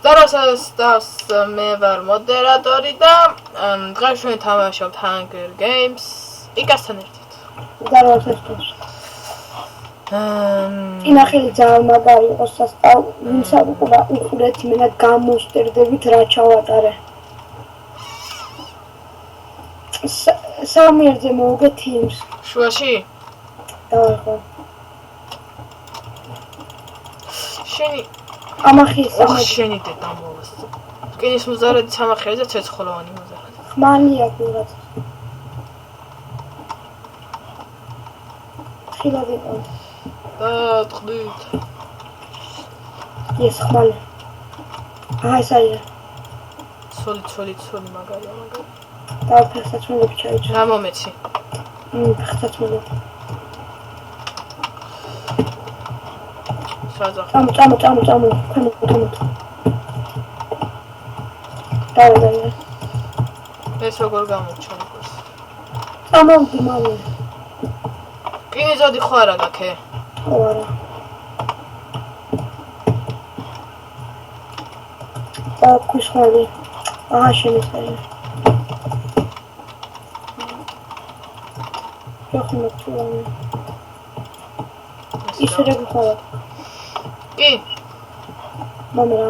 Starostars მე ვარ მოდერატორი და დღეს ჩვენ თამაშობთ Hunger Games იკასთან ერთად. Starostars. ინახილი ძალიან მაგარი იყო სასწავლო, ვინც უყურეთ იმენა გამოსტერდებით რა ჩავატარე. სამერზე მოვგე Teams. შუაში? დავეხო. შენი ამახის შენი დედა მოვას. რკინის მუზარადი სამახეზე და ცეცხლოვანი მუზარადი. ხმალია გულაც. ხილად იყო. დატყდით. ეს ხმალი. ეს არის. ცოლი მაგარია. და ფეხსაცმელები ჩაიჭრა. რა მომეცი? ფეხსაცმელები. საძახ. წამო. დავიდა. ეს როგორ გამოჩნდა? წამოვდი მალე. კინიზოდი ხო არა გაქე? ხო არა. და ქუშხალი. შემიძლია. ხმოთულანი. ისე რა გიხარ? კი. მამრა.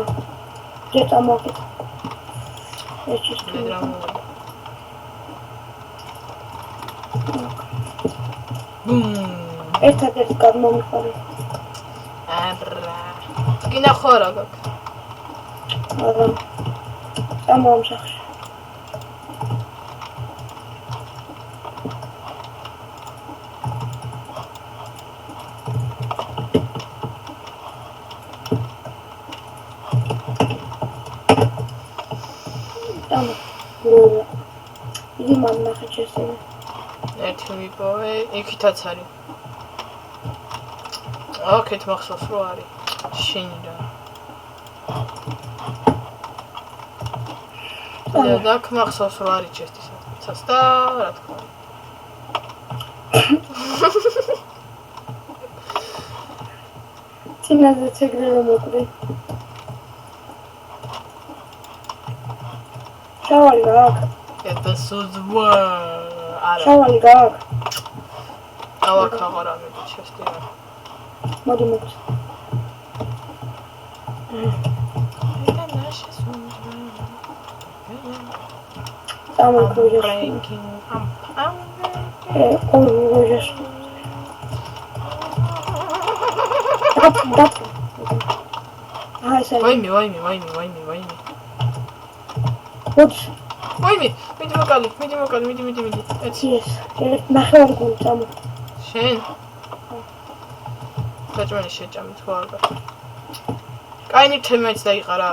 ჯეთა მოკეთ. ეჩის დრამა. ერთადერთი გადმომიხარე. აბრა. გინდა ხო რა გაქვს? არა. წამომსახში. იგი მანახე შესწავლე. ერთი ვიპოვე, იქითაც არის. აქეთ მახსოვს რო არის. შენი რა. და აქ მახსოვს რო არის ჩესტისაც და რა თქმა უნდა. წინაზე ცეგრელო მოკვდი. შავალი გაქვს. Это сузва. არა. შავალი გაქვს. ავაკ აღარამე ჩესტია. მოდი მოკვდი. ამოკვდი. ოღონდ ვაიმე. ვაიმე, მიდი მოკალი. ეცი ეს. ნახევარი გული წამო. შენ? გაჭმელი შეჭამი თუ არა. კაინი თემაც დაიყარა.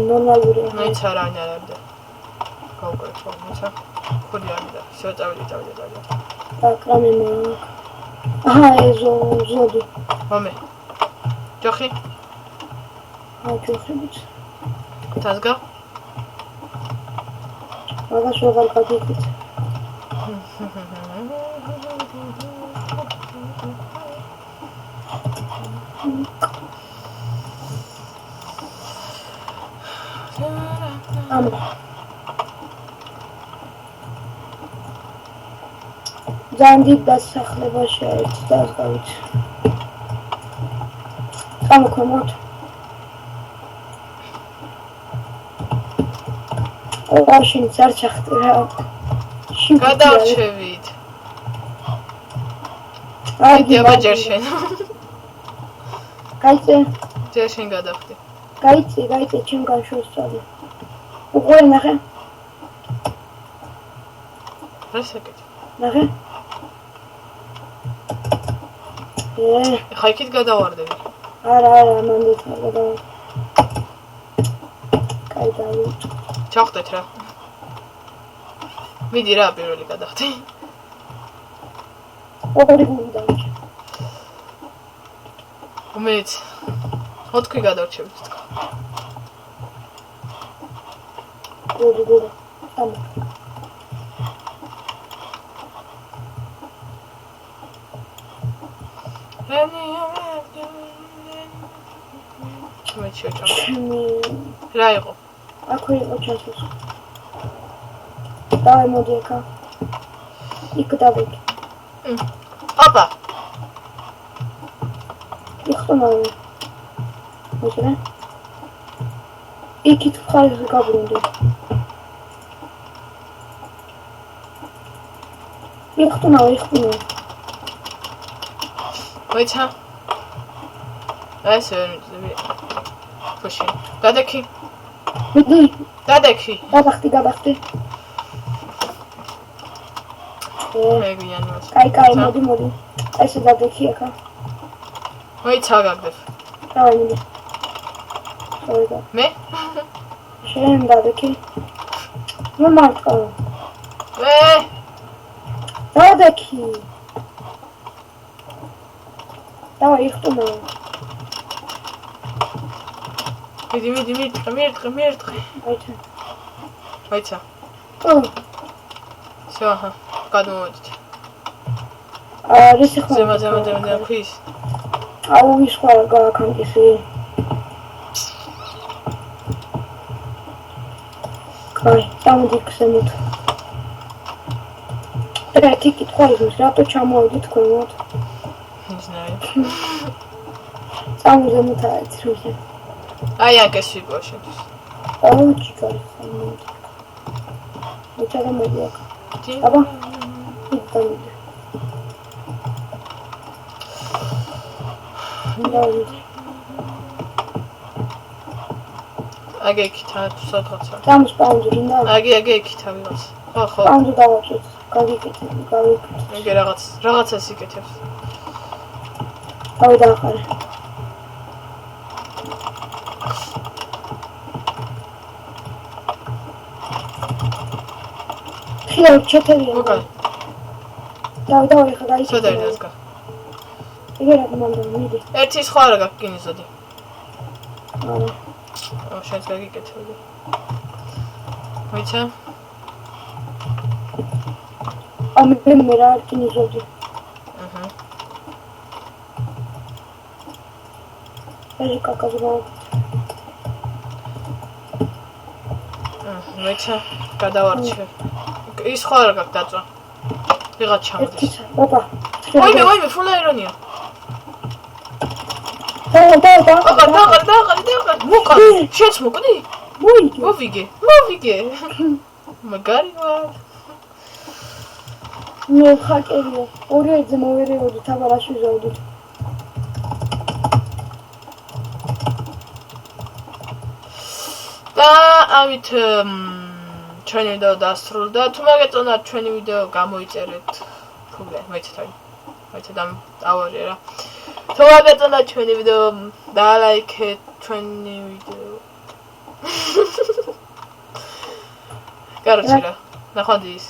ნორმალურია. მაინც არ ანარებდა. გავუკეთო, მისა. ხოდი ამიდა. შეწავდი. აკრამე მაგ. ზოდი. მომე. ჯოხი? ჯოხებიც. თაზგა? მაგას ვეღარ გადიგით. ძალიან დიდ დასახლებაში არის დასგავით. ამოქმოდ. ოღონდ არ ჩახტირა. გადავჩევით. აი დიაბაჯერ შენ. გაიწე. ჯერ შენ გადავხდი. გაიწე, ჩემ განშოსწავლე. უყურე ნახე. რა საკეთე? ნახე. ხა იქით გადავარდები. არა, მანდ გადავარდე. კაი დავით. ჩახტეთ რა. მიდი რა პირველი გადახდი. ოღონდ გული დავიჭე. უმეც. ოთხი გადავჩევთ თქვა. გული. ამ. მეჩიო ჭამ. ჩემი რა იყო? აქვე იყო ჩასოს. დავე მოდი აქა. იქ დავიქ. ოპა. იხტომავე. მოჭრა. იქით ხარზე გაბრუნდი. იხტომავე. მოიცა. ეს ვერმიწები. ფუში. გადაკი. მიდი. გადაკი. გადახტი. მე გვიანოს. კაი, მოდი. ესე გადაკი ახლა. მოიცა გაგდებ. დავე მიდი. სწორია. მე? შენ გადაკი. ნუ მარტო. გადაკი. დავე იხტომავე. მიერთყი. მოიცა. всё, აჰა. გადმოვედით. რისი ხომ? ზემა ხის. აუ ის ხო გააკანტისი. კაი, წამოდი ქსემოთ. ერთი კითხვა ის რატო ჩამოვედი თქვენოთ? ნიჟნაი. წამოზემოთ არის რუსი. აი აკეს ვიპო შედის. აუ ჩიკარი ხომ. მეჩარა მედი აქ. აბა. იტანდი. აგი ეკითა თუ სადღაცა. წამოს პაუზი გინდა? აგი ეკითა ვიღაც. ხო. პაუზი დავაჭერთ. გავიკეთე. მე რაღაცას იკეთებს. დავი დაახარე. ხიო ჩეთერია. მოკალ. დავი ხა გაიცი. სოდერდასკა. იგერა მომდო მიდი. ერთი სხვა რა გაკინი ზოდი. არა. ო შენს გაგიკეთებდი. მოიცა? მე რა კინი ზოდი. აჰა. ეს კაკაზო. მოიცა? გადავარჩე. ის სხვა რა გაკდაწვა. ვიღაც ჩამოდის. ოპა. ოიმე, ფულა ირონია. დაყარ. მოკალ. შენც მოკვდი? მოვიგე. მაგარი ვარ. მე ხაკერია. ორი ეძე მოვერეოდი, თაბარაში ვზავდი. და ამით ჩვენი ვიდეო დასრულდა. თუ მოგეწონათ ჩვენი ვიდეო, გამოიწერეთ ფულე. მოიცა დავარია რა. თუ მოგეწონათ ჩვენი ვიდეო, დალაიქეთ ჩვენი ვიდეო. კაროჩე რა. ნახვამდის.